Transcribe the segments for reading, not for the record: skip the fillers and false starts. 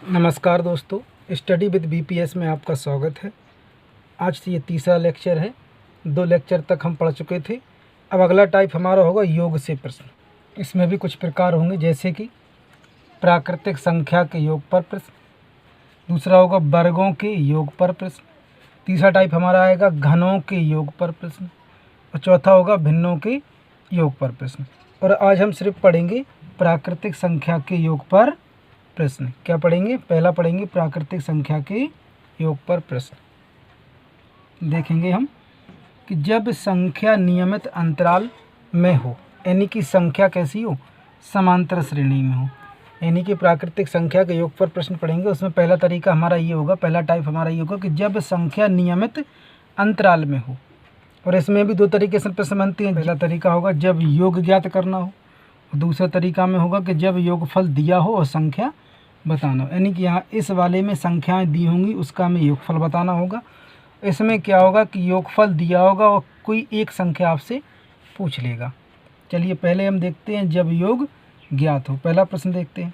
नमस्कार दोस्तों, study with BPS में आपका स्वागत है। आज ये तीसरा लेक्चर है। 2 लेक्चर तक हम पढ़ चुके थे। अब अगला टाइप हमारा होगा योग से प्रश्न। इसमें भी कुछ प्रकार होंगे, जैसे कि प्राकृतिक संख्या के योग पर प्रश्न, दूसरा होगा वर्गों के योग पर प्रश्न, तीसरा टाइप हमारा आएगा घनों के योग पर प्रश्न और चौथा होगा भिन्नों के योग पर प्रश्न। और आज हम सिर्फ पढ़ेंगे प्राकृतिक संख्या के योग पर प्रश्न। क्या पढ़ेंगे? पहला पढ़ेंगे प्राकृतिक संख्या के योग पर प्रश्न। देखेंगे हम कि जब संख्या नियमित अंतराल में हो, यानी कि संख्या कैसी हो? समांतर श्रेणी में हो, यानी कि प्राकृतिक संख्या के योग पर प्रश्न पढ़ेंगे। उसमें पहला तरीका हमारा ये होगा, पहला टाइप हमारा ये होगा कि जब संख्या नियमित अंतराल में हो। और इसमें भी 2 तरीके से प्रश्न बनते हैं। पहला तरीका होगा जब योग ज्ञात करना हो, दूसरा तरीका में होगा कि जब योगफल दिया हो और संख्या बताना हो। यानी कि यहाँ इस वाले में संख्याएं दी होंगी, उसका हमें योगफल बताना होगा। इसमें क्या होगा कि योगफल दिया होगा और कोई एक संख्या आपसे पूछ लेगा। चलिए पहले हम देखते हैं जब योग ज्ञात हो। पहला प्रश्न देखते हैं।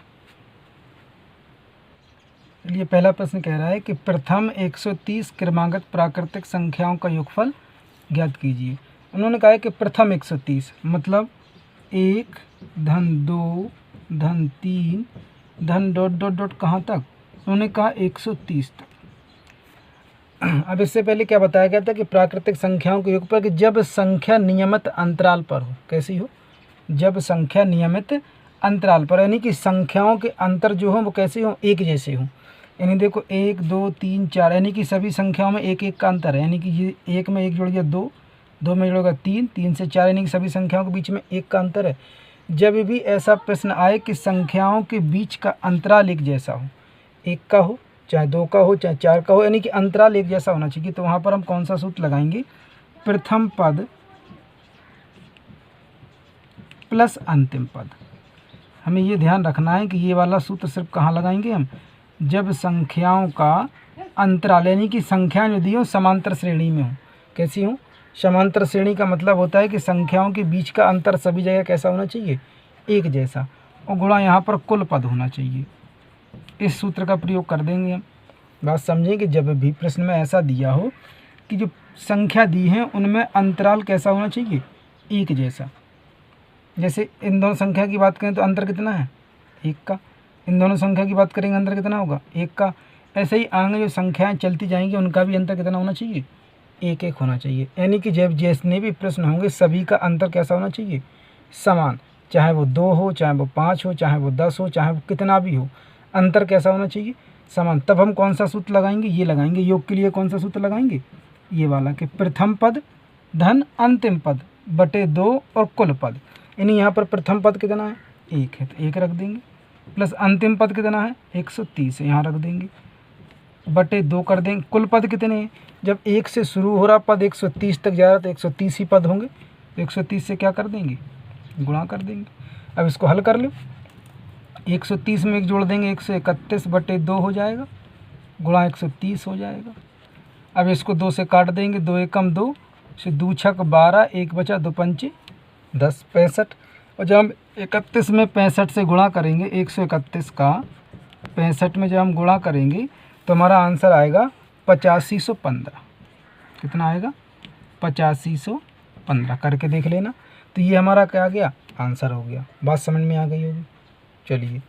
चलिए पहला प्रश्न कह रहा है कि प्रथम 130 क्रमागत प्राकृतिक संख्याओं का योगफल ज्ञात कीजिए। उन्होंने कहा है कि प्रथम 130 मतलब 1 धन 2 धन 3 धन डॉट डॉट डॉट कहाँ तक? उन्होंने कहा 130 तक। अब इससे पहले क्या बताया गया था कि प्राकृतिक संख्याओं के योग पर कि जब संख्या नियमित अंतराल पर हो। कैसी हो? जब संख्या नियमित अंतराल पर, यानी कि संख्याओं के अंतर जो हो वो कैसे हो? एक जैसे हो। यानी देखो 1 2 3 4, यानी कि सभी संख्याओं में 1 1 का अंतर है। यानी कि ये 1 में 1 जुड़ गया 2, 2 में जुड़ेगा 3, 3 से 4, यानी कि सभी संख्याओं के बीच में 1 का अंतर है। जब भी ऐसा प्रश्न आए कि संख्याओं के बीच का अंतराल एक जैसा हो, 1 का हो चाहे 2 का हो चाहे 4 का हो, यानी कि अंतराल एक जैसा होना चाहिए, तो वहाँ पर हम कौन सा सूत्र लगाएंगे? प्रथम पद प्लस अंतिम पद। हमें ये ध्यान रखना है कि ये वाला सूत्र सिर्फ कहाँ लगाएंगे हम? जब संख्याओं का अंतराल, यानी कि संख्याएं जो दी हो समांतर श्रेणी में हो। कैसी हो? समांतर श्रेणी का मतलब होता है कि संख्याओं के बीच का अंतर सभी जगह कैसा होना चाहिए? एक जैसा। और गुणा यहाँ पर कुल पद होना चाहिए। इस सूत्र का प्रयोग कर देंगे हम। बात समझें कि जब भी प्रश्न में ऐसा दिया हो कि जो संख्या दी है उनमें अंतराल कैसा होना चाहिए? एक जैसा। जैसे इन दोनों संख्या की बात करें तो अंतर कितना है? 1 का। इन दोनों संख्या की बात करेंगे अंतर कितना होगा? 1 का। ऐसे ही आगे जो संख्याएं चलती जाएंगी उनका भी अंतर कितना होना चाहिए? 1 1 होना चाहिए। यानी कि जब जितने भी प्रश्न होंगे सभी का अंतर कैसा होना चाहिए? समान। चाहे वो 2 हो, चाहे वो 5 हो, चाहे वो 10 हो, चाहे वो कितना भी हो, अंतर कैसा होना चाहिए? समान। तब हम कौन सा सूत्र लगाएंगे? ये लगाएंगे। योग के लिए कौन सा सूत्र लगाएंगे? ये वाला कि प्रथम पद धन अंतिम पद बटे 2 और कुल पद। यानी यहाँ पर प्रथम पद कितना है? 1 है तो 1 रख देंगे, प्लस अंतिम पद कितना है? 130 है, यहाँ रख देंगे, बटे 2 कर देंगे। कुल पद कितने हैं? जब 1 से शुरू हो रहा पद 130 तक जा रहा तो 130 ही पद होंगे, तो 130 से क्या कर देंगे? गुणा कर देंगे। अब इसको हल कर लो। 130 में 1 जोड़ देंगे, 131 बटे 2 हो जाएगा, गुणा 130 हो जाएगा। अब इसको 2 से काट देंगे, 2 एकम 2 से 2 छक 12, 1 बचा 2 पंचे 10, 65। और जब हम 31 में 65 से गुणा करेंगे, 131 का 65 में जब हम गुणा करेंगे तो हमारा आंसर आएगा 8515। कितना आएगा? 8515। करके देख लेना। तो ये हमारा क्या आ गया? आंसर हो गया। बात समझ में आ गई होगी। चलिए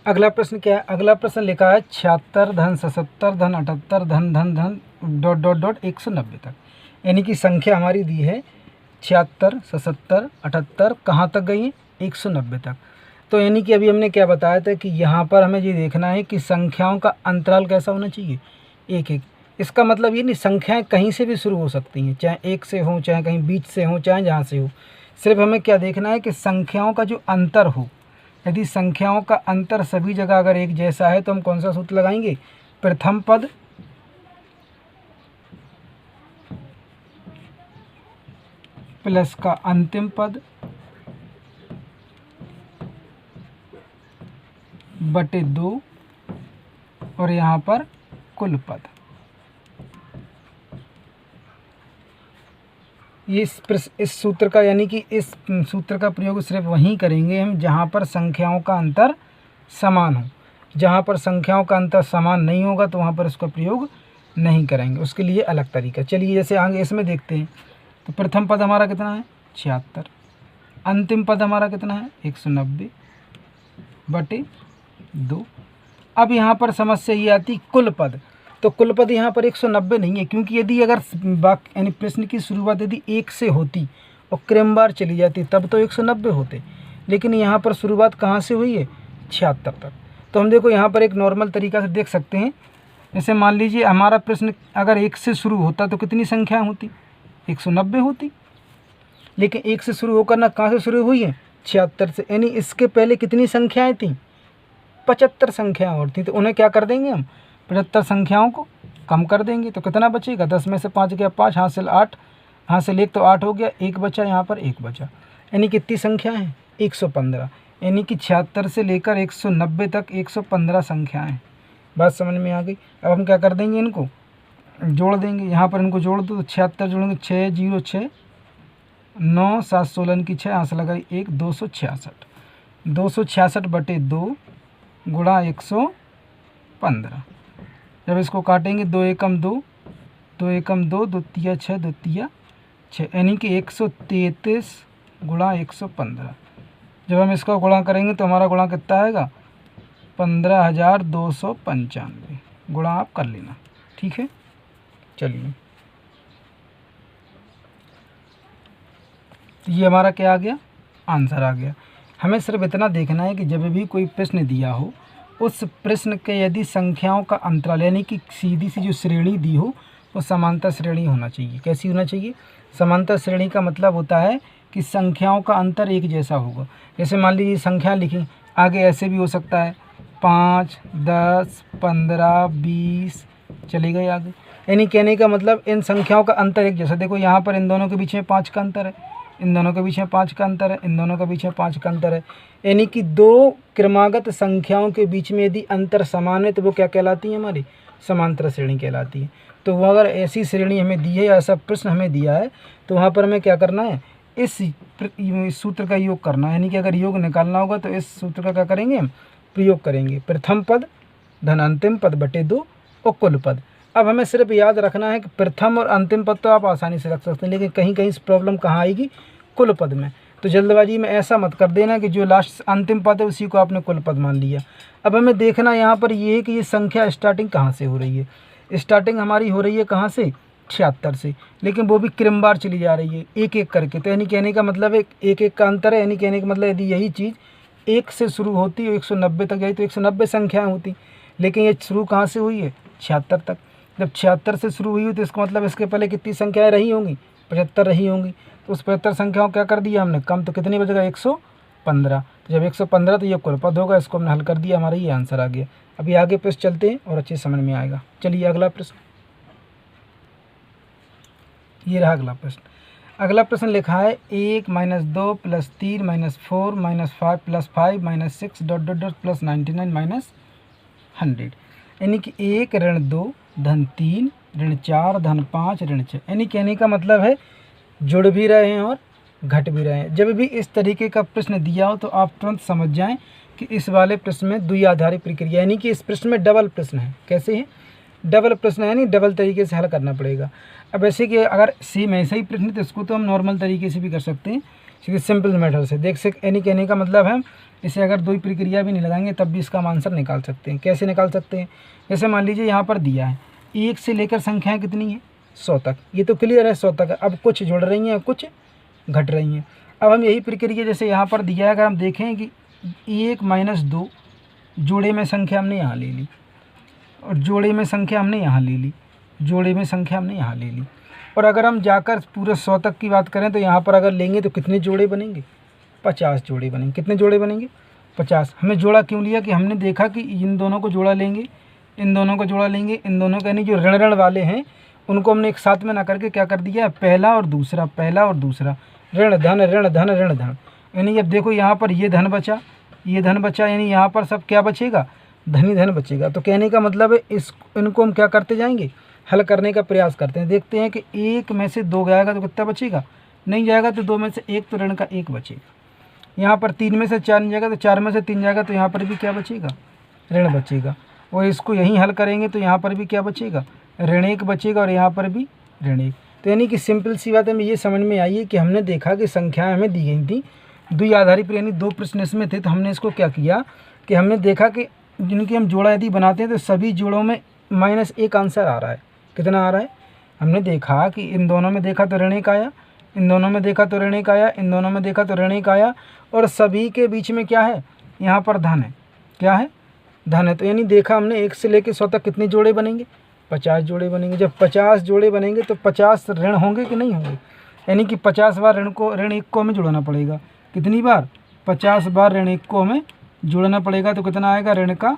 अगला प्रश्न क्या है? अगला प्रश्न लिखा है 76 धन 77 धन 78 धन धन धन डॉट डॉट डॉट 190 तक। यानी कि संख्या हमारी दी है 76 77 78, कहाँ तक गई है? 190 तक। तो यानी कि अभी हमने क्या बताया था कि यहाँ पर हमें ये देखना है कि संख्याओं का अंतराल कैसा होना चाहिए? 1 1। इसका मतलब ये नहीं संख्याएं कहीं से भी शुरू हो सकती हैं, चाहे 1 से हो, चाहे कहीं बीच से हो, चाहे जहाँ से हो। सिर्फ हमें क्या देखना है कि संख्याओं का जो अंतर हो। यदि संख्याओं का अंतर सभी जगह अगर एक जैसा है तो हम कौन सा सूत्र लगाएंगे? प्रथम पद प्लस का अंतिम पद बटे 2 और यहाँ पर कुल पद। इस सूत्र का यानी कि इस सूत्र का प्रयोग सिर्फ वहीं करेंगे हम जहाँ पर संख्याओं का अंतर समान हो। जहाँ पर संख्याओं का अंतर समान नहीं होगा तो वहाँ पर इसका प्रयोग नहीं करेंगे, उसके लिए अलग तरीका। चलिए जैसे आगे इसमें देखते हैं, तो प्रथम पद हमारा कितना है 76, अंतिम पद हमारा कितना है 190/2। अब यहाँ पर समस्या ये आती कुल पद, तो कुल पद यहाँ पर 190 नहीं है, क्योंकि यदि अगर यानी प्रश्न की शुरुआत यदि 1 से होती और क्रमवार चली जाती तब तो 190 होते, लेकिन यहाँ पर शुरुआत कहाँ से हुई है 76 तक। तो हम देखो यहाँ पर एक नॉर्मल तरीका से देख सकते हैं। जैसे मान लीजिए हमारा प्रश्न अगर 1 से शुरू होता तो कितनी संख्या होती 190 होती, लेकिन 1 से शुरू होकर ना कहाँ से शुरू हुई है 76 से, यानी इसके पहले कितनी संख्याएँ थीं 75 संख्याएँ और थी। तो उन्हें क्या कर देंगे हम 75 संख्याओं को कम कर देंगे, तो कितना बचेगा 10 में से 5 गया 5, हासिल 8, हासिल 1 तो 8 हो गया, 1 बचा, यहाँ पर 1 बचा, यानी कितनी संख्या है 115, यानी कि 76 से लेकर 190 तक 115 संख्याएँ। बात समझ में आ गई। अब हम क्या कर देंगे, इनको जोड़ देंगे, यहाँ पर इनको जोड़ दो तो 76 जोड़ेंगे 6 0 6 9 7 16 की 6, हासिल लगाई 1, 266/2 गुणा 115। जब इसको काटेंगे 2 एकम 2, 2 एकम 2, 2 तिया 6, 2 तिया 6, यानी कि 133 गुणा 115। जब हम इसका गुणा करेंगे तो हमारा गुणा कितना आएगा 15,295। गुणा आप कर लेना, ठीक है। चलिए तो ये हमारा क्या आ गया, आंसर आ गया। हमें सिर्फ इतना देखना है कि जब भी कोई प्रश्न दिया हो उस प्रश्न के यदि संख्याओं का अंतराल यानी कि सीधी सी जो श्रेणी दी हो वो समांतर श्रेणी होना चाहिए। कैसी होना चाहिए, समांतर श्रेणी का मतलब होता है कि संख्याओं का अंतर एक जैसा होगा। जैसे मान लीजिए संख्या लिखी, आगे ऐसे भी हो सकता है 5 10 15 20 चले गए आगे, यानी कहने का मतलब इन संख्याओं का अंतर एक जैसा। देखो यहाँ पर इन दोनों के बीच में 5 का अंतर है, इन दोनों के बीच में 5 का अंतर है, इन दोनों के बीच में 5 का अंतर है, यानी कि दो क्रमागत संख्याओं के बीच में यदि अंतर समान है तो वो क्या कहलाती है, हमारी समांतर श्रेणी कहलाती है। तो वो अगर ऐसी श्रेणी हमें दी है या ऐसा प्रश्न हमें दिया है तो वहाँ पर हमें क्या करना है, इस सूत्र का योग करना है, यानी कि अगर योग निकालना होगा तो इस सूत्र का क्या करेंगे हम, प्रयोग करेंगे। प्रथम पद धन अंतिम पद बटे 2 और कुल पद। अब हमें सिर्फ याद रखना है कि प्रथम और अंतिम पद तो आप आसानी से रख सकते हैं, लेकिन कहीं कहीं प्रॉब्लम कहाँ आएगी, कुल पद में। तो जल्दबाजी में ऐसा मत कर देना कि जो लास्ट अंतिम पद है उसी को आपने कुल पद मान लिया। अब हमें देखना यहाँ पर ये है कि ये संख्या स्टार्टिंग कहाँ से हो रही है। स्टार्टिंग हमारी हो रही है कहाँ से 76 से, लेकिन वो भी क्रमवार चली जा रही है एक एक करके। तो यानी कहने का मतलब है एक एक का अंतर है, यानी कहने का मतलब यदि यही चीज़ 1 से शुरू होती है 190 तक जाए तो 190 संख्याएँ होती, लेकिन ये शुरू कहाँ से हुई है 76 तक। जब 76 से शुरू हुई तो इसका मतलब इसके पहले कितनी संख्याएँ रही होंगी 75 रही होंगी। तो उस 75 संख्याओं क्या कर दिया हमने कम, तो कितनी बचेगा 115। तो जब 115 तो ये कुल पद होगा, इसको हमने हल कर दिया, हमारा ये आंसर आ गया। अभी आगे प्रश्न चलते हैं और अच्छे समझ में आएगा। चलिए अगला प्रश्न, ये रहा अगला प्रश्न। अगला प्रश्न लिखा है 1 - 2 + 3 - 4 - 5 + 5 - 6 ... + 99 - 100, यानी कि 1 ऋण 2 धन 3 ऋण 4 धन 5 ऋण 6, यानी कहने का मतलब है जुड़ भी रहे हैं और घट भी रहे हैं। जब भी इस तरीके का प्रश्न दिया हो तो आप तुरंत समझ जाएं कि इस वाले प्रश्न में द्विआधारी प्रक्रिया, यानी कि इस प्रश्न में डबल प्रश्न है। कैसे है, डबल प्रश्न है, यानी डबल तरीके से हल करना पड़ेगा। अब ऐसे कि अगर सेम ऐसा ही प्रश्न तो इसको तो हम नॉर्मल तरीके से भी कर सकते हैं, सीधे सिंपल मेथड से देख सकते, यानी कहने का मतलब है इसे अगर दो प्रक्रिया भी नहीं लगाएंगे तब भी इसका हम आंसर निकाल सकते हैं। कैसे निकाल सकते हैं, जैसे मान लीजिए यहाँ पर दिया है 1 से लेकर संख्याएँ कितनी है 100 तक, ये तो क्लियर है 100 तक। अब कुछ जुड़ रही हैं कुछ घट रही हैं। अब हम यही प्रक्रिया जैसे यहाँ पर दिया है, अगर हम देखें कि 1 - 2 जोड़े में संख्या हमने यहाँ ले ली और जोड़े में संख्या हमने यहाँ ले ली, जोड़े में संख्या हमने यहाँ ले ली, और अगर हम जाकर पूरे 100 तक की बात करें तो यहाँ पर अगर लेंगे तो कितने जोड़े बनेंगे 50 जोड़े बनेंगे। कितने जोड़े बनेंगे 50। हमें जोड़ा क्यों लिया कि हमने देखा कि इन दोनों को जोड़ा लेंगे, इन दोनों को जोड़ा लेंगे, इन दोनों का यानी जो ऋण ऋण वाले हैं उनको हमने एक साथ में ना करके क्या कर दिया, पहला और दूसरा, पहला और दूसरा, ऋण धन ऋण धन ऋण धन। यानी अब देखो यहाँ पर ये धन बचा, ये धन बचा, यानी यहाँ पर सब क्या बचेगा, धनी धन बचेगा। तो कहने का मतलब है इनको हम क्या करते जाएंगे, हल करने का प्रयास करते हैं। देखते हैं कि 1 में से 2 गएगा तो कितना बचेगा नहीं जाएगा तो 2 में से 1 तो ऋण का 1 बचेगा। यहाँ पर 3 में से 4 नहीं जाएगा तो 4 में से 3 जाएगा तो यहाँ पर भी क्या बचेगा, ऋण बचेगा। और इसको यहीं हल करेंगे तो यहाँ पर भी क्या बचेगा, ऋण 1 बचेगा और यहाँ पर भी ऋण 1। तो यानी कि सिंपल सी बात हमें ये समझ में आई है कि हमने देखा कि संख्याएं हमें दी गई थी द्वि आधारी पर, यानी 2 प्रश्न इसमें थे। तो हमने इसको क्या किया कि हमने देखा कि जिनकी हम जोड़ा यदि बनाते हैं तो सभी जोड़ों में -1 आंसर आ रहा है। कितना आ रहा है, हमने देखा कि इन दोनों में देखा तो ऋण 1 आया, इन दोनों में देखा तो ऋण 1 आया, इन दोनों में देखा तो ऋण 1 आया, और सभी के बीच में क्या है, यहाँ पर धन है। क्या है, धन है। तो यानी देखा हमने 1 से लेकर 100 तक कितने जोड़े बनेंगे, 50 जोड़े बनेंगे। जब 50 जोड़े बनेंगे तो 50 ऋण होंगे कि नहीं होंगे, यानी कि 50 बार ऋण 1 को हमें जोड़ना पड़ेगा। कितनी बार, 50 बार ऋण 1 को हमें जोड़ना पड़ेगा। तो कितना आएगा, ऋण का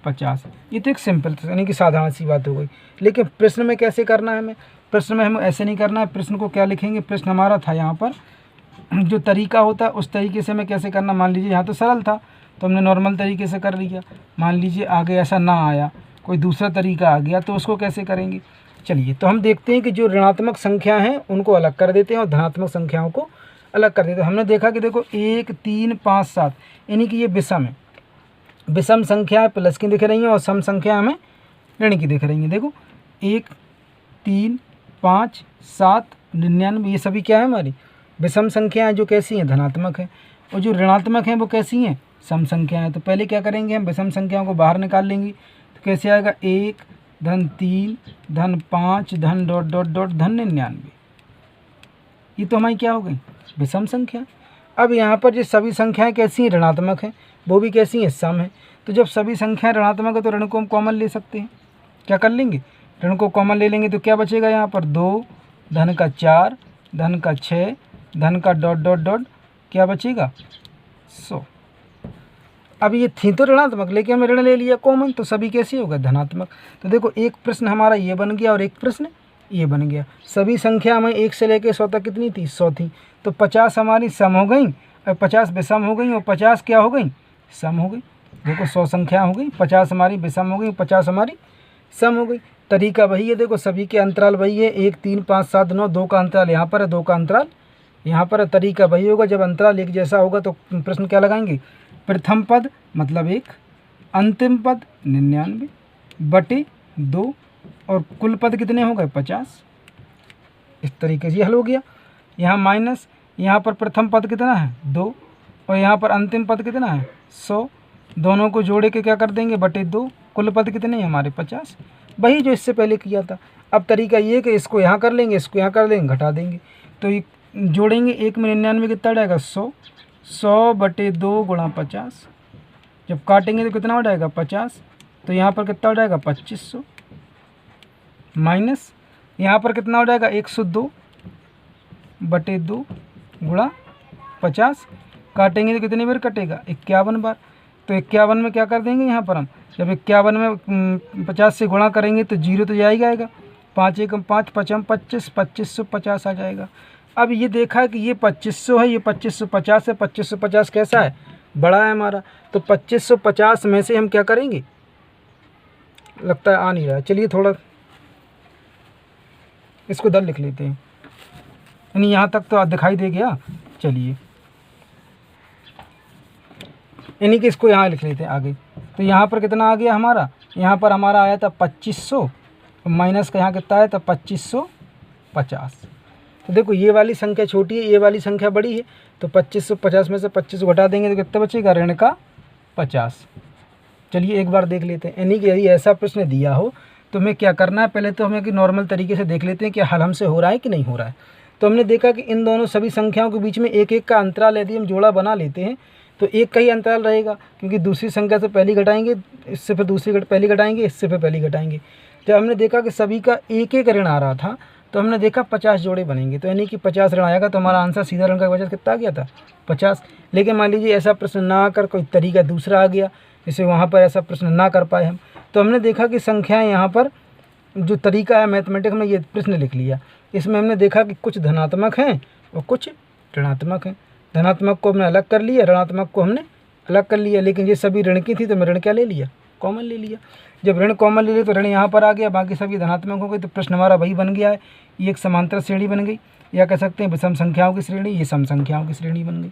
50। ये तो एक सिंपल यानी कि साधारण सी बात हो गई। लेकिन प्रश्न में कैसे करना है हमें, प्रश्न में हमें ऐसे नहीं करना है। प्रश्न को क्या लिखेंगे, प्रश्न हमारा था यहाँ पर जो तरीका होता है उस तरीके से हमें कैसे करना। मान लीजिए यहाँ तो सरल था तो हमने नॉर्मल तरीके से कर लिया। मान लीजिए आगे ऐसा ना आया, कोई दूसरा तरीका आ गया तो उसको कैसे करेंगे। चलिए तो हम देखते हैं कि जो ऋणात्मक संख्या हैं उनको अलग कर देते हैं और धनात्मक संख्याओं को अलग कर देते हैं। हमने देखा कि देखो 1 3 5 7 यानी कि ये विषम है, विषम संख्या प्लस की दिख रही हैं और सम संख्या हमें ऋण की दिख रही हैं। देखो 1 3 5 7 99 ये सभी क्या है, हमारी विषम संख्याएं जो कैसी हैं, धनात्मक है। और जो ऋणात्मक हैं वो कैसी हैं, सम संख्याएं। तो पहले क्या करेंगे, हम विषम संख्याओं को बाहर निकाल लेंगे। तो कैसे आएगा, 1 धन 3 धन 5 धन ... धन 99। ये तो हमारी क्या हो गई, विषम संख्या। अब यहाँ पर जो सभी संख्याएं कैसी हैं, ऋणात्मक हैं, वो भी कैसी हैं, सम है। तो जब सभी संख्याएं ऋणात्मक है तो ऋण को हम कॉमन ले सकते हैं। क्या कर लेंगे, ऋण को कॉमन ले लेंगे तो क्या बचेगा यहाँ पर, 2 धन का 4 धन का 6 धन का ... क्या बचेगा, 100। अब ये थी तो ऋणात्मक लेकिन हमने ऋण ले लिया कॉमन, तो सभी कैसे होगा, धनात्मक। तो देखो एक प्रश्न हमारा ये बन गया और एक प्रश्न ये बन गया। सभी संख्या हमें 1 से लेकर 100 तक कितनी थी, 100 थी। तो 50 हमारी सम हो गई और 50 विषम हो गई और 50 क्या हो गई, सम हो गई। देखो 100 संख्या हो गई, 50 हमारी विषम हो गई, 50 हमारी सम हो गई। तरीका वही है, देखो सभी के अंतराल वही है, 1 3 5 7 9, 2 का अंतराल यहाँ पर है, 2 का अंतराल यहाँ पर है। तरीका वही होगा, जब अंतराल एक जैसा होगा तो प्रश्न क्या लगाएंगे, प्रथम पद मतलब 1, अंतिम पद 99 बटे 2 और कुल पद कितने हो गए, 50। इस तरीके से हल हो गया। यहाँ माइनस, यहाँ पर प्रथम पद कितना है, 2 और यहाँ पर अंतिम पद कितना है, 100। दोनों को जोड़े के क्या कर देंगे, बटे 2। कुल पद कितने हैं हमारे, 50। वही जो इससे पहले किया था। अब तरीका ये कि इसको यहाँ कर लेंगे, इसको यहाँ कर लेंगे, घटा देंगे। तो ये जोड़ेंगे, 1 में 99 कितना रहेगा, 100। 100 बटे 2 गुणा 50। जब काटेंगे तो कितना हो जाएगा, 50। तो यहाँ पर कितना हो जाएगा, 2500 माइनस यहाँ पर कितना हो जाएगा, 102 बटे 2 गुणा 50। काटेंगे तो कितनी बार कटेगा, 51 बार। तो 51 में क्या कर देंगे, यहाँ पर हम जब 51 में 50 से गुणा करेंगे तो 0 तो जाएगा। 5 एकम 5 5 25 2550 आ जाएगा। अब ये देखा कि ये 2500 है, ये 2550 है। 2550 कैसा है, बड़ा है हमारा। तो 2550 में से हम क्या करेंगे, लगता है आ नहीं रहा है, चलिए थोड़ा इसको इधर लिख लेते हैं, यानी यहाँ तक तो दिखाई दे गया। चलिए यानी कि इसको यहाँ लिख लेते हैं आगे। तो यहाँ पर कितना आ गया हमारा, यहाँ पर हमारा आया था 2500 माइनस का यहाँ कितना आया था 2550। तो देखो ये वाली संख्या छोटी है, ये वाली संख्या बड़ी है। तो 2550 में से 25 घटा देंगे तो कितना बचेगा, ऋण का 50। चलिए एक बार देख लेते हैं, यानी कि यदि ऐसा प्रश्न दिया हो तो हमें क्या करना है, पहले तो हमें कि नॉर्मल तरीके से देख लेते हैं कि हल हमसे हो रहा है कि नहीं हो रहा है। तो हमने देखा कि इन दोनों सभी संख्याओं के बीच में एक एक का अंतराल यदि हम जोड़ा बना लेते हैं तो एक का ही अंतराल रहेगा, क्योंकि दूसरी संख्या से पहली घटाएंगे, इससे फिर दूसरी पहली घटाएंगे, इससे फिर पहली घटाएंगे। जब हमने देखा कि सभी का एक एक ऋण आ रहा था तो हमने देखा 50 जोड़े बनेंगे, तो यानी कि 50 ऋण आएगा। तो हमारा आंसर सीधा ऋण का बचत कितना आ गया था, 50। लेकिन मान लीजिए ऐसा प्रश्न ना आकर कोई तरीका दूसरा आ गया, जैसे वहाँ पर ऐसा प्रश्न ना कर पाए हम, तो हमने देखा कि संख्याएँ यहाँ पर जो तरीका है मैथमेटिक्स में, ये प्रश्न लिख लिया। इसमें हमने देखा कि कुछ धनात्मक हैं और कुछ ऋणात्मक हैं। धनात्मक को हमने अलग कर लिया, ऋणात्मक को हमने अलग कर लिया। लेकिन ये सभी ऋण की थी तो मैं ऋण क्या ले लिया, कॉमन ले लिया। जब ऋण कॉमन ले लिया तो ऋण यहाँ पर आ गया, बाकी सभी धनात्मक हो गए। तो प्रश्न हमारा वही बन गया है, ये एक समांतर श्रेणी बन गई। या कह सकते हैं विषम संख्याओं की श्रेणी, ये सम संख्याओं की श्रेणी बन गई।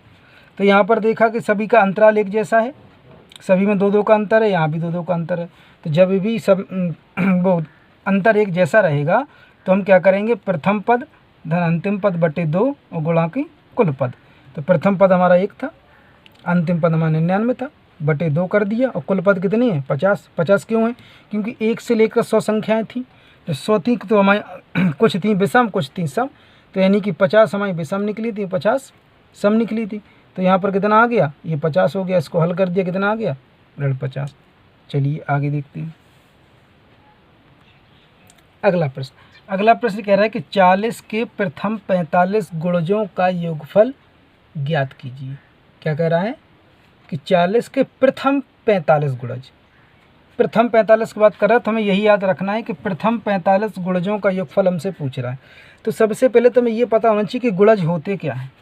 तो यहाँ पर देखा कि सभी का अंतराल एक जैसा है, सभी में 2 2 का अंतर है, यहाँ भी 2 2 का अंतर है। तो जब भी सब वो अंतर एक जैसा रहेगा तो हम क्या करेंगे, प्रथम पद धन अंतिम पद बटे 2 और गुणा की कुल पद। तो प्रथम पद हमारा 1 था, अंतिम पद हमारा 99 था, बटे 2 कर दिया और कुल पद कितनी है 50। 50 क्यों है, क्योंकि 1 से लेकर 100 संख्याएँ थी। तो 100 थी तो हमारी कुछ थी विषम कुछ थी सम, तो यानी कि 50 हमारी विषम निकली थी, 50 सम निकली थी। तो यहाँ पर कितना आ गया, ये 50 हो गया। इसको हल कर दिया, कितना आ गया 50। चलिए आगे देखते हैं अगला प्रश्न। अगला प्रश्न कह रहा है कि 40 के प्रथम 45 गुणजों का योगफल ज्ञात कीजिए। क्या कह रहा है कि 40 के प्रथम 45 गुणज, प्रथम 45 की बात कर रहा है तो हमें यही याद रखना है कि प्रथम 45 गुणजों का योगफल हमसे पूछ रहा है। तो सबसे पहले तो हमें ये पता होना चाहिए कि गुणज होते क्या हैं।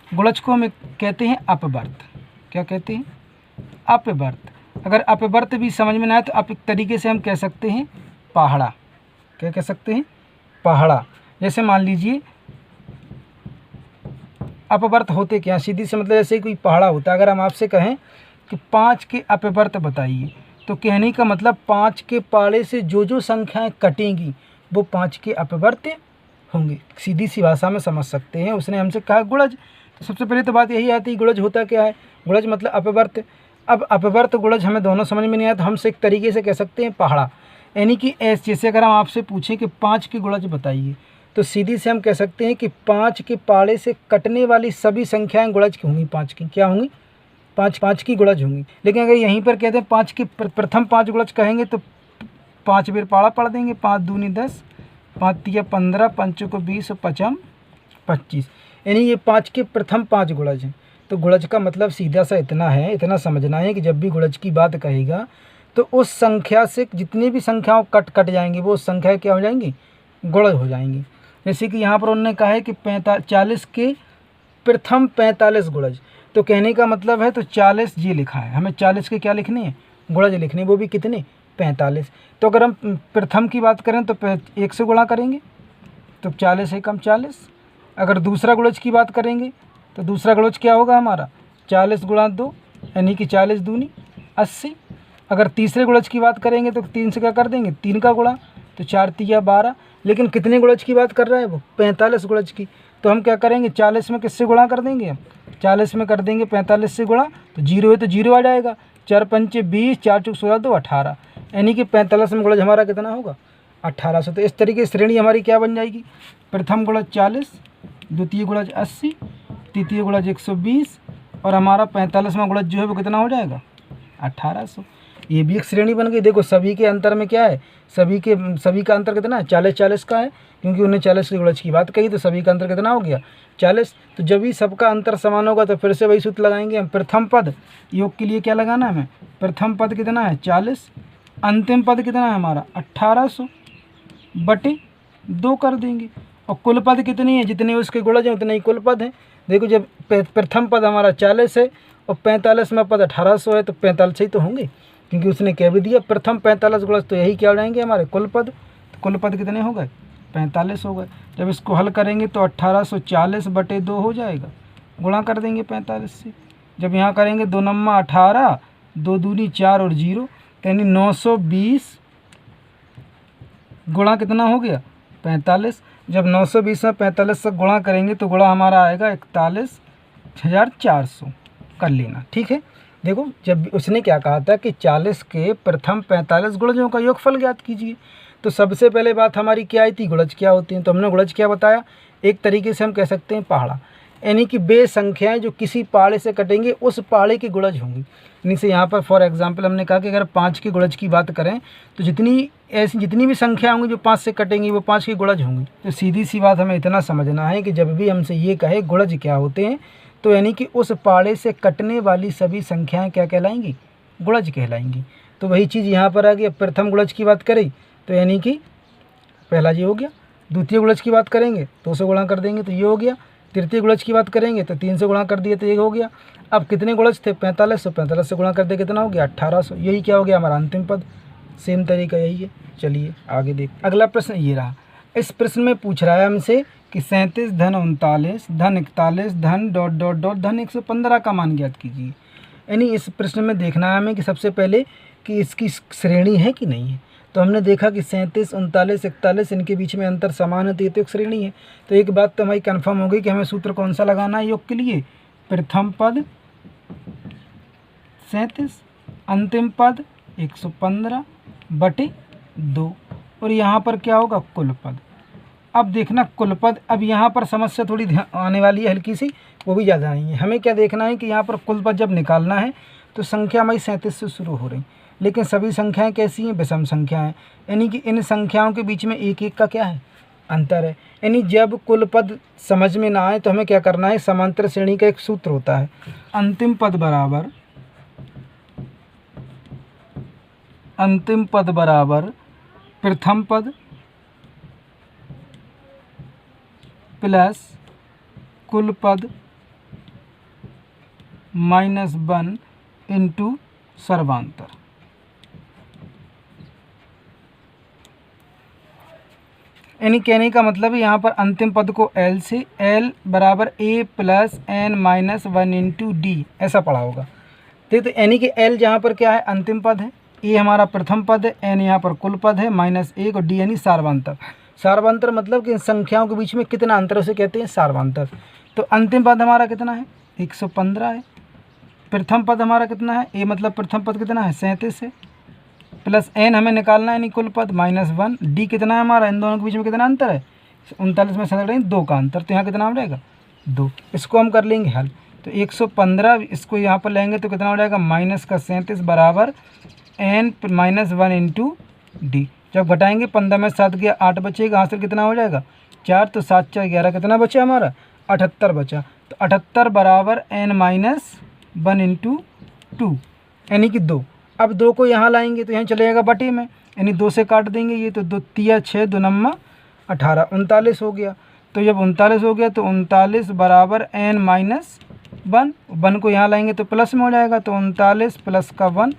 गुणज को हम कहते हैं अपवर्त। क्या कहते हैं, अपवर्त। अगर अपवर्त भी समझ में ना आए तो आप एक तरीके से हम कह सकते हैं पहाड़ा। क्या कह सकते हैं, पहाड़ा। जैसे मान लीजिए अपवर्त होते क्या, सीधी से मतलब जैसे कोई पहाड़ा होता है। अगर हम आपसे कहें कि 5 के अपवर्त बताइए, तो कहने का मतलब 5 के पाड़े से जो जो संख्याएं कटेंगी वो 5 के अपवर्त होंगे। सीधी सी भाषा में समझ सकते हैं, उसने हमसे कहा गुणज। तो सबसे पहले तो बात यही आती है गुणज होता क्या है। गुणज मतलब अपवर्त। अब अपवर्त गुणज हमें दोनों समझ में नहीं आया तो हमसे एक तरीके से कह सकते हैं पहाड़ा। यानी कि जैसे अगर हम आपसे पूछें कि 5 के गुणज बताइए, तो सीधी से हम कह सकते हैं कि 5 के पाड़े से कटने वाली सभी संख्याएं गुणज की होंगी। 5 की क्या होंगी, 5 की गुणज होंगी। लेकिन अगर यहीं पर कहते हैं 5 की प्रथम 5 गुणज कहेंगे तो 5 बेर पाड़ा पढ़ देंगे। 5 दूनी 10, 5 तिया 15, 5 को 20 और 5 25, यानी ये 5 के प्रथम 5 गुणज हैं। तो गुणज का मतलब सीधा सा इतना है, इतना समझना है कि जब भी गुणज की बात कहेगा तो उस संख्या से जितनी भी संख्याओं कट जाएंगी वो उस संख्या क्या हो जाएंगी, गुणज हो जाएंगी। जैसे कि यहाँ पर उन्होंने कहा है कि 40 के प्रथम 45 गुणज, तो कहने का मतलब है तो 40 ये लिखा है, हमें 40 के क्या लिखने हैं, गुणज लिखने, वो भी कितने 45। तो अगर हम प्रथम की बात करें तो 1 से गुणा करेंगे तो 40 है कम 40। अगर दूसरा गुणज की बात करेंगे तो दूसरा गुणज क्या होगा हमारा 40 गुणा 2, यानी कि 40 दूनी 80। अगर तीसरे गुणज की बात करेंगे तो 3 से क्या कर देंगे, 3 का गुणा, तो 4 तिया 12। लेकिन कितने गुणज की बात कर रहा है वो, 45 गुणज की। तो हम क्या करेंगे 40 में किससे गुणा कर देंगे, 40 में कर देंगे 45 से गुणा, तो 0 है तो 0 आ जाएगा। 4 पंचे 20, 4 चौक 16, 2 18, यानी कि 45 में गुणज हमारा कितना होगा 1800। तो इस तरीके से श्रेणी हमारी क्या बन जाएगी, प्रथम गुणज 40, द्वितीय गुणज 80, तृतीय गुणज 120 और हमारा 45वां गुणज जो है वो कितना हो जाएगा 1800। ये भी एक श्रेणी बन गई। देखो सभी के अंतर में क्या है, सभी का अंतर कितना है 40-40 का है, क्योंकि उन्हें 40 के गुणज की बात कही तो सभी का अंतर कितना हो गया 40। तो जब भी सबका अंतर समान होगा तो फिर से वही सूत्र लगाएंगे हम। प्रथम पद योग के लिए क्या लगाना है हमें, प्रथम पद कितना है 40, अंतिम पद कितना है हमारा 1800 बटे 2 कर देंगे। और कुल पद कितनी है, जितने उसके गुणज हैं उतने ही कुल पद हैं। देखो जब प्रथम पद हमारा 40 है और 45वां पद 1800 है तो 45 ही तो होंगे, क्योंकि उसने कह भी दिया प्रथम 45 गुणज, तो यही क्या हो जाएंगे हमारे कुल पद। तो कुल पद कितने हो गए 45 हो गए। जब इसको हल करेंगे तो 1840 बटे 2 हो जाएगा, गुणा कर देंगे 45 से। जब यहाँ करेंगे 2 नम्मा 18, 2 दूनी 4 और 0, यानी 920 गुणा कितना हो गया 45। जब 920 में 45 से गुणा करेंगे तो गुणा हमारा आएगा 41,400 कर लेना, ठीक है। देखो जब उसने क्या कहा था कि 40 के प्रथम 45 गुणजों का योगफल ज्ञात कीजिए, तो सबसे पहले बात हमारी क्या आई थी, गुणज क्या होते हैं। तो हमने गुणज क्या बताया, एक तरीके से हम कह सकते हैं पहाड़ा, यानी कि वे संख्याएं जो किसी पहाड़े से कटेंगे उस पहाड़े की गुणज होंगी। यानी से यहाँ पर फॉर एग्जांपल हमने कहा कि अगर 5 के गुणज की बात करें तो जितनी भी संख्या होंगी जो 5 से कटेंगी वो 5 की गुणज होंगी। तो सीधी सी बात हमें इतना समझना है कि जब भी हमसे ये कहे गुणज क्या होते हैं, तो यानी कि उस पहाड़े से कटने वाली सभी संख्याएं क्या कहलाएंगी, गुणज कहलाएंगी। तो वही चीज़ यहाँ पर आ गई। प्रथम गुणज की बात करें तो यानी कि पहला ये हो गया। द्वितीय गुणज की बात करेंगे 2 से गुणा कर देंगे तो ये हो गया। तृतीय गुणज की बात करेंगे तो 3 से गुणा कर दिए तो ये हो गया। अब कितने गुणज थे 45, 45 से गुणा कर दे कितना हो गया 1800। यही क्या हो गया हमारा अंतिम पद। सेम तरीका यही है। चलिए आगे देख, अगला प्रश्न ये रहा। इस प्रश्न में पूछ रहा है हमसे कि 37 धन 39 धन 41 धन डॉट डॉट डॉट धन 115 का मान ज्ञात कीजिए। यानी इस प्रश्न में देखना है हमें कि सबसे पहले कि इसकी श्रेणी है कि नहीं है। तो हमने देखा कि 37 39 41 इनके बीच में अंतर समान है, तो ये तो एक श्रेणी है। तो एक बात तो हमारी कन्फर्म हो गई कि हमें सूत्र कौन सा लगाना है योग के लिए, प्रथम पद 37, अंतिम पद 115/2 और यहाँ पर क्या होगा कुल पद। अब देखना कुल पद, अब यहाँ पर समस्या थोड़ी आने वाली है हल्की सी, वो भी ज़्यादा नहीं है। हमें क्या देखना है कि यहाँ पर कुल पद जब निकालना है तो संख्या हमारी 37 से शुरू हो रही, लेकिन सभी संख्याएं कैसी हैं, विषम संख्याएं, यानी कि इन संख्याओं के बीच में एक एक का क्या है अंतर है। यानी जब कुल पद समझ में ना आए तो हमें क्या करना है, समांतर श्रेणी का एक सूत्र होता है, अंतिम पद बराबर प्रथम पद प्लस कुल पद -1 इंटू सर्वांतर। यानी कहने का मतलब है यहाँ पर अंतिम पद को L से L बराबर A plus n - 1 into D ऐसा पढ़ा होगा। तो यानी कि L जहाँ पर क्या है अंतिम पद है, A हमारा प्रथम पद है, n यहाँ पर कुल पद है, -1 और d यानी सार्वंतर। सार्वंतर मतलब कि इन संख्याओं के बीच में कितना अंतर उसे कहते हैं सार्वंतर। तो अंतिम पद हमारा कितना है 115 है, प्रथम पद हमारा कितना है, A मतलब प्रथम पद कितना है 37 है, प्लस n हमें निकालना है यानी कुल पद -1, d कितना है हमारा, इन दोनों के बीच में कितना अंतर है 39 में 2 का अंतर, तो यहाँ कितना हो जाएगा 2। इसको हम कर लेंगे हल, तो 115 इसको यहाँ पर लेंगे तो कितना हो जाएगा -37 बराबर n - 1 इंटू डी। जब घटाएंगे 15 में 7 गया 8 बचेगा, हासिल कितना हो जाएगा 4, तो 7 4 11 कितना बचा हमारा 78 बचा। तो 78 बराबर n - 1 इंटू 2 यानी कि 2। अब 2 को यहाँ लाएंगे तो यहाँ चले जाएगा बटे में, यानी 2 से काट देंगे, ये तो 2 तिया 6 2 नम्मा 18 39 हो गया। तो जब 39 हो गया तो 39 बराबर n - 1 को यहाँ लाएंगे तो प्लस में हो जाएगा, तो 39 प्लस का 1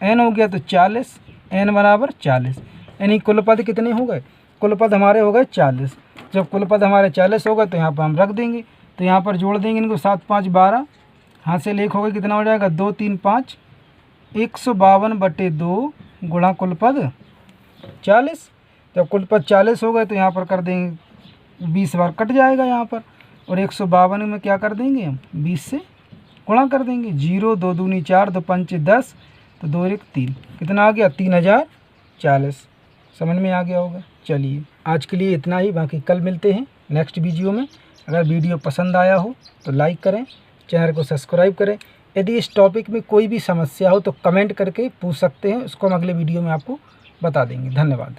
n हो गया तो 40, n बराबर 40। यानी कुल पद कितने हो गए, कुल पद हमारे हो गए 40। जब कुल पद हमारे 40 हो गए तो यहाँ पर हम रख देंगे, तो यहाँ पर जोड़ देंगे इनको 7 5 12, यहाँ से लेख हो गया कितना हो जाएगा 2 3 5 152/2 गुणा कुल पद 40। जब कुल पद 40 हो गए तो यहाँ पर कर देंगे 20 बार कट जाएगा यहाँ पर, और 152 में क्या कर देंगे हम 20 से गुणा कर देंगे, 0 2 दूनी 4 2 5 10, तो 2 1 3 कितना आ गया 3040। समझ में आ गया होगा। चलिए आज के लिए इतना ही, बाकी कल मिलते हैं नेक्स्ट वीडियो में। अगर वीडियो पसंद आया हो तो लाइक करें, चैनल को सब्सक्राइब करें। यदि इस टॉपिक में कोई भी समस्या हो तो कमेंट करके पूछ सकते हैं, उसको हम अगले वीडियो में आपको बता देंगे। धन्यवाद।